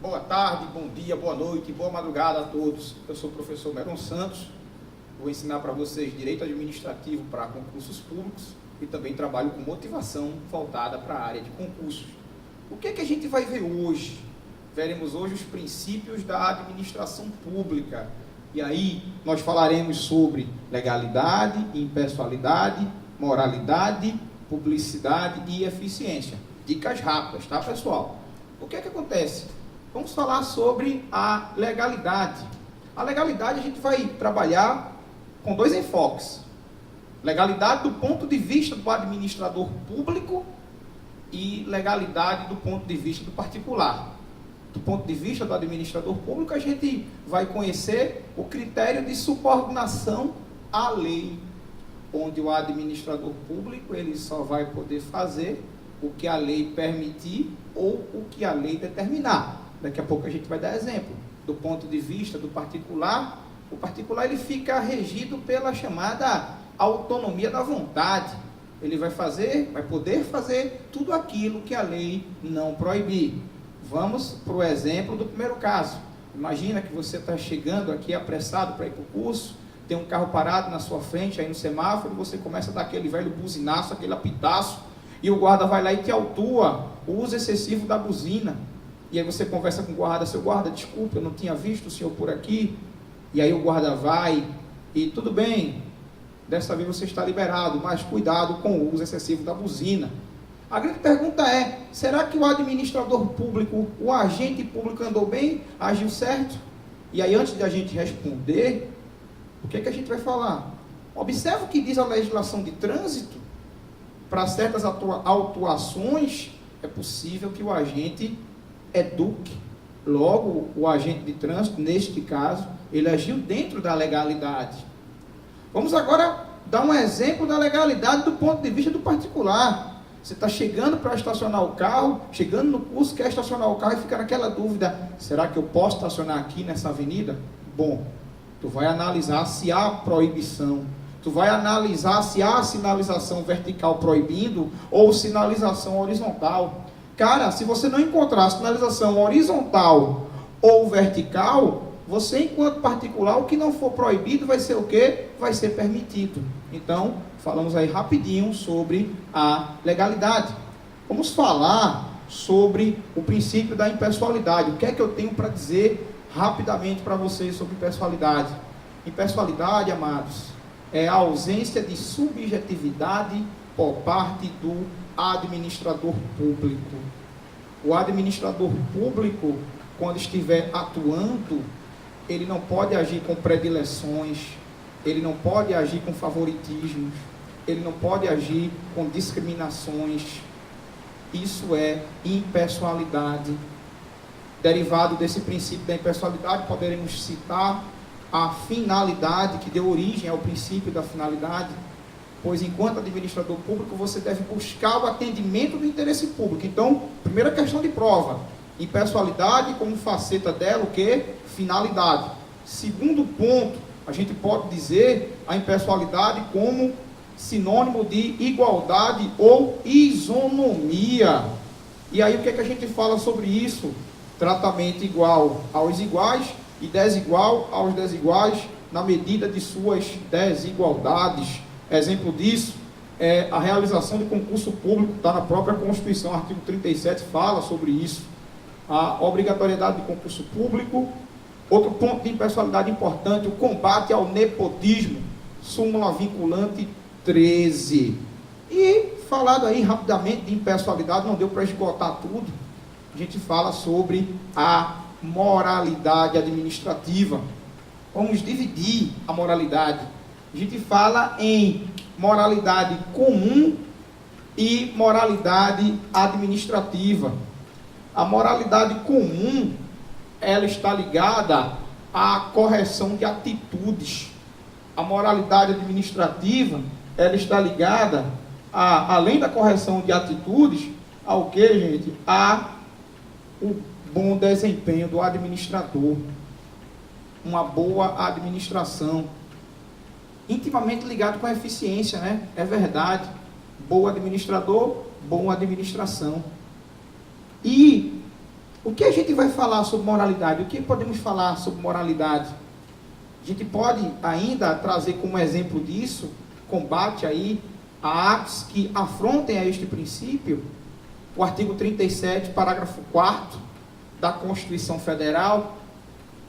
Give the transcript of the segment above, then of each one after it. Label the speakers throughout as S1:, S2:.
S1: Boa tarde, bom dia, boa noite, boa madrugada a todos. Eu sou o professor Meron Santos. Vou ensinar para vocês direito administrativo para concursos públicos e também trabalho com motivação voltada para a área de concursos. O que é que a gente vai ver hoje? Veremos hoje os princípios da administração pública. E aí nós falaremos sobre legalidade, impessoalidade, moralidade, publicidade e eficiência. Dicas rápidas, tá, pessoal? O que é que acontece? Vamos falar sobre a legalidade. A legalidade a gente vai trabalhar com dois enfoques. Legalidade do ponto de vista do administrador público e legalidade do ponto de vista do particular. Do ponto de vista do administrador público, a gente vai conhecer o critério de subordinação à lei, onde o administrador público ele só vai poder fazer o que a lei permitir ou o que a lei determinar. Daqui a pouco a gente vai dar exemplo. Do ponto de vista do particular, o particular ele fica regido pela chamada autonomia da vontade. Ele vai poder fazer tudo aquilo que a lei não proibir. Vamos para o exemplo do primeiro caso. Imagina que você está chegando aqui apressado para ir para o curso, tem um carro parado na sua frente, aí no semáforo, você começa a dar aquele velho buzinaço, aquele apitaço, e o guarda vai lá e te autua o uso excessivo da buzina. E aí você conversa com o guarda, seu guarda, desculpa, eu não tinha visto o senhor por aqui. E aí o guarda vai e tudo bem, dessa vez você está liberado, mas cuidado com o uso excessivo da buzina. A grande pergunta é, será que o administrador público, o agente público andou bem, agiu certo? E aí antes de a gente responder, o que é que a gente vai falar? Observe o que diz a legislação de trânsito. Para certas autuações, é possível que o agente eduque. Logo, o agente de trânsito, neste caso, ele agiu dentro da legalidade. Vamos agora dar um exemplo da legalidade do ponto de vista do particular. Você está chegando para estacionar o carro, chegando no curso, quer estacionar o carro e fica naquela dúvida, será que eu posso estacionar aqui nessa avenida? Bom, tu vai analisar se há proibição. Tu vai analisar se há sinalização vertical proibindo ou sinalização horizontal. Cara, se você não encontrar sinalização horizontal ou vertical, você, enquanto particular, o que não for proibido vai ser o quê? Vai ser permitido. Então, falamos aí rapidinho sobre a legalidade. Vamos falar sobre o princípio da impessoalidade. O que é que eu tenho para dizer rapidamente para vocês sobre impessoalidade? Impessoalidade, amados, é a ausência de subjetividade por parte do administrador público. O administrador público, quando estiver atuando, ele não pode agir com predileções, ele não pode agir com favoritismos, ele não pode agir com discriminações. Isso é impessoalidade. Derivado desse princípio da impessoalidade, poderemos citar a finalidade que deu origem ao princípio da finalidade, pois enquanto administrador público você deve buscar o atendimento do interesse público. Então, primeira questão de prova, impessoalidade como faceta dela, o que? Finalidade. Segundo ponto, a gente pode dizer a impessoalidade como sinônimo de igualdade ou isonomia. E aí o que é que a gente fala sobre isso? Tratamento igual aos iguais e desigual aos desiguais na medida de suas desigualdades. Exemplo disso é a realização de concurso público, está na própria Constituição, artigo 37 fala sobre isso. A obrigatoriedade de concurso público. Outro ponto de impessoalidade importante, o combate ao nepotismo, súmula vinculante 13. E falado aí rapidamente de impessoalidade, não deu para esgotar tudo, a gente fala sobre a moralidade administrativa. Vamos dividir a moralidade. A gente fala em moralidade comum e moralidade administrativa. A moralidade comum, ela está ligada à correção de atitudes. A moralidade administrativa, ela está ligada, além da correção de atitudes, ao que, gente? O bom desempenho do administrador. Uma boa administração. Intimamente ligado com a eficiência, né? É verdade. Bom administrador, boa administração. E O que a gente vai falar sobre moralidade? O que podemos falar sobre moralidade? A gente pode ainda trazer como exemplo disso, combate aí a atos que afrontem a este princípio, o artigo 37, parágrafo 4º da Constituição Federal,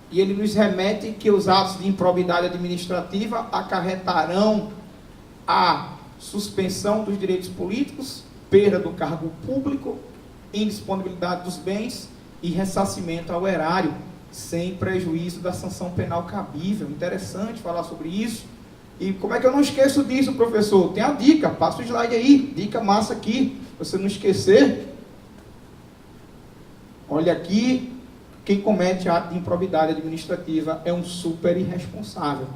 S1: e ele nos remete que os atos de improbidade administrativa acarretarão a suspensão dos direitos políticos, perda do cargo público, indisponibilidade dos bens e ressarcimento ao erário, sem prejuízo da sanção penal cabível. Interessante falar sobre isso. E como é que eu não esqueço disso, professor? Tem a dica, passa o slide aí, dica massa aqui, pra você não esquecer. Olha aqui, quem comete ato de improbidade administrativa é um super irresponsável.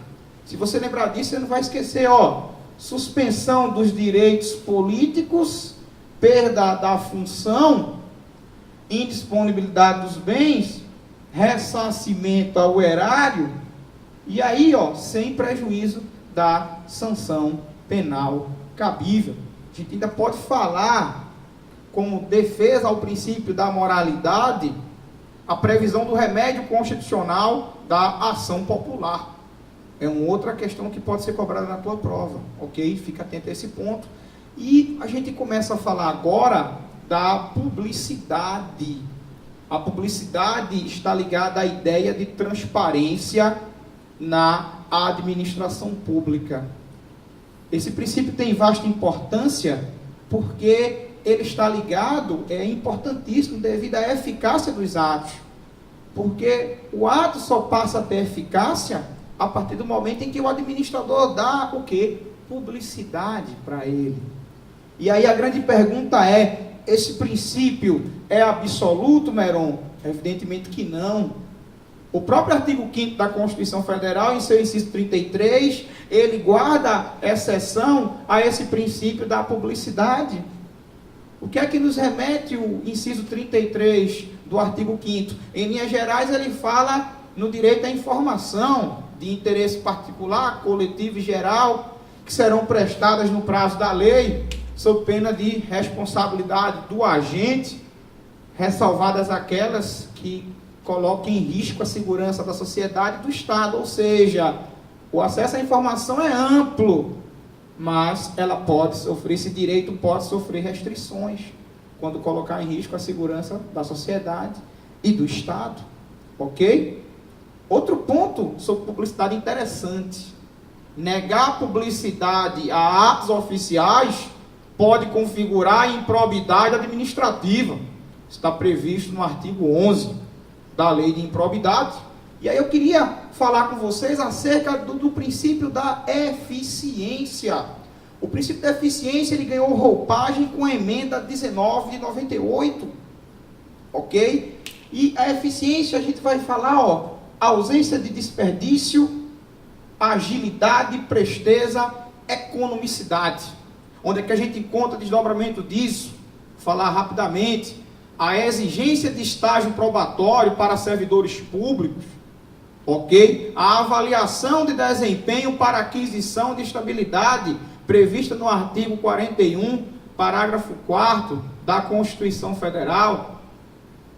S1: Se você lembrar disso, você não vai esquecer, ó, suspensão dos direitos políticos, perda da função, indisponibilidade dos bens, ressarcimento ao erário, e aí, ó, sem prejuízo da sanção penal cabível. A gente ainda pode falar, como defesa ao princípio da moralidade, a previsão do remédio constitucional da ação popular. É uma outra questão que pode ser cobrada na tua prova, ok? Fica atento a esse ponto. E a gente começa a falar agora da publicidade. A publicidade está ligada à ideia de transparência na administração pública. Esse princípio tem vasta importância porque ele está ligado, é importantíssimo devido à eficácia dos atos. Porque o ato só passa a ter eficácia a partir do momento em que o administrador dá o quê? Publicidade para ele. E aí a grande pergunta é, esse princípio é absoluto, Meron? Evidentemente que não. O próprio artigo 5º da Constituição Federal, em seu inciso 33, ele guarda exceção a esse princípio da publicidade. O que é que nos remete o inciso 33 do artigo 5º? Em linhas gerais, ele fala no direito à informação de interesse particular, coletivo e geral, que serão prestadas no prazo da lei, sob pena de responsabilidade do agente, ressalvadas aquelas que coloquem em risco a segurança da sociedade e do Estado. Ou seja, o acesso à informação é amplo, mas ela pode sofrer, esse direito pode sofrer restrições quando colocar em risco a segurança da sociedade e do Estado, ok? Outro ponto sobre publicidade interessante: negar publicidade a atos oficiais pode configurar improbidade administrativa. Está previsto no artigo 11 da Lei de Improbidade. E aí eu queria falar com vocês acerca do princípio da eficiência. O princípio da eficiência, ele ganhou roupagem com a emenda 19 de 98, ok? E a eficiência, a gente vai falar, ó, ausência de desperdício, agilidade, presteza, economicidade. Onde é que a gente encontra desdobramento disso? Falar rapidamente. A exigência de estágio probatório para servidores públicos, ok? A avaliação de desempenho para aquisição de estabilidade, prevista no artigo 41, parágrafo 4º da Constituição Federal,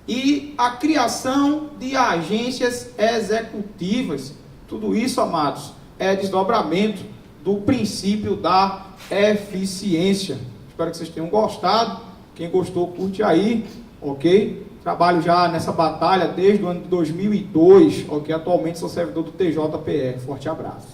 S1: e a criação de agências executivas. Tudo isso, amados, é desdobramento do princípio da eficiência. Espero que vocês tenham gostado. Quem gostou, curte aí, ok? Trabalho já nessa batalha desde o ano de 2002, ok? Atualmente sou servidor do TJPE. Forte abraço.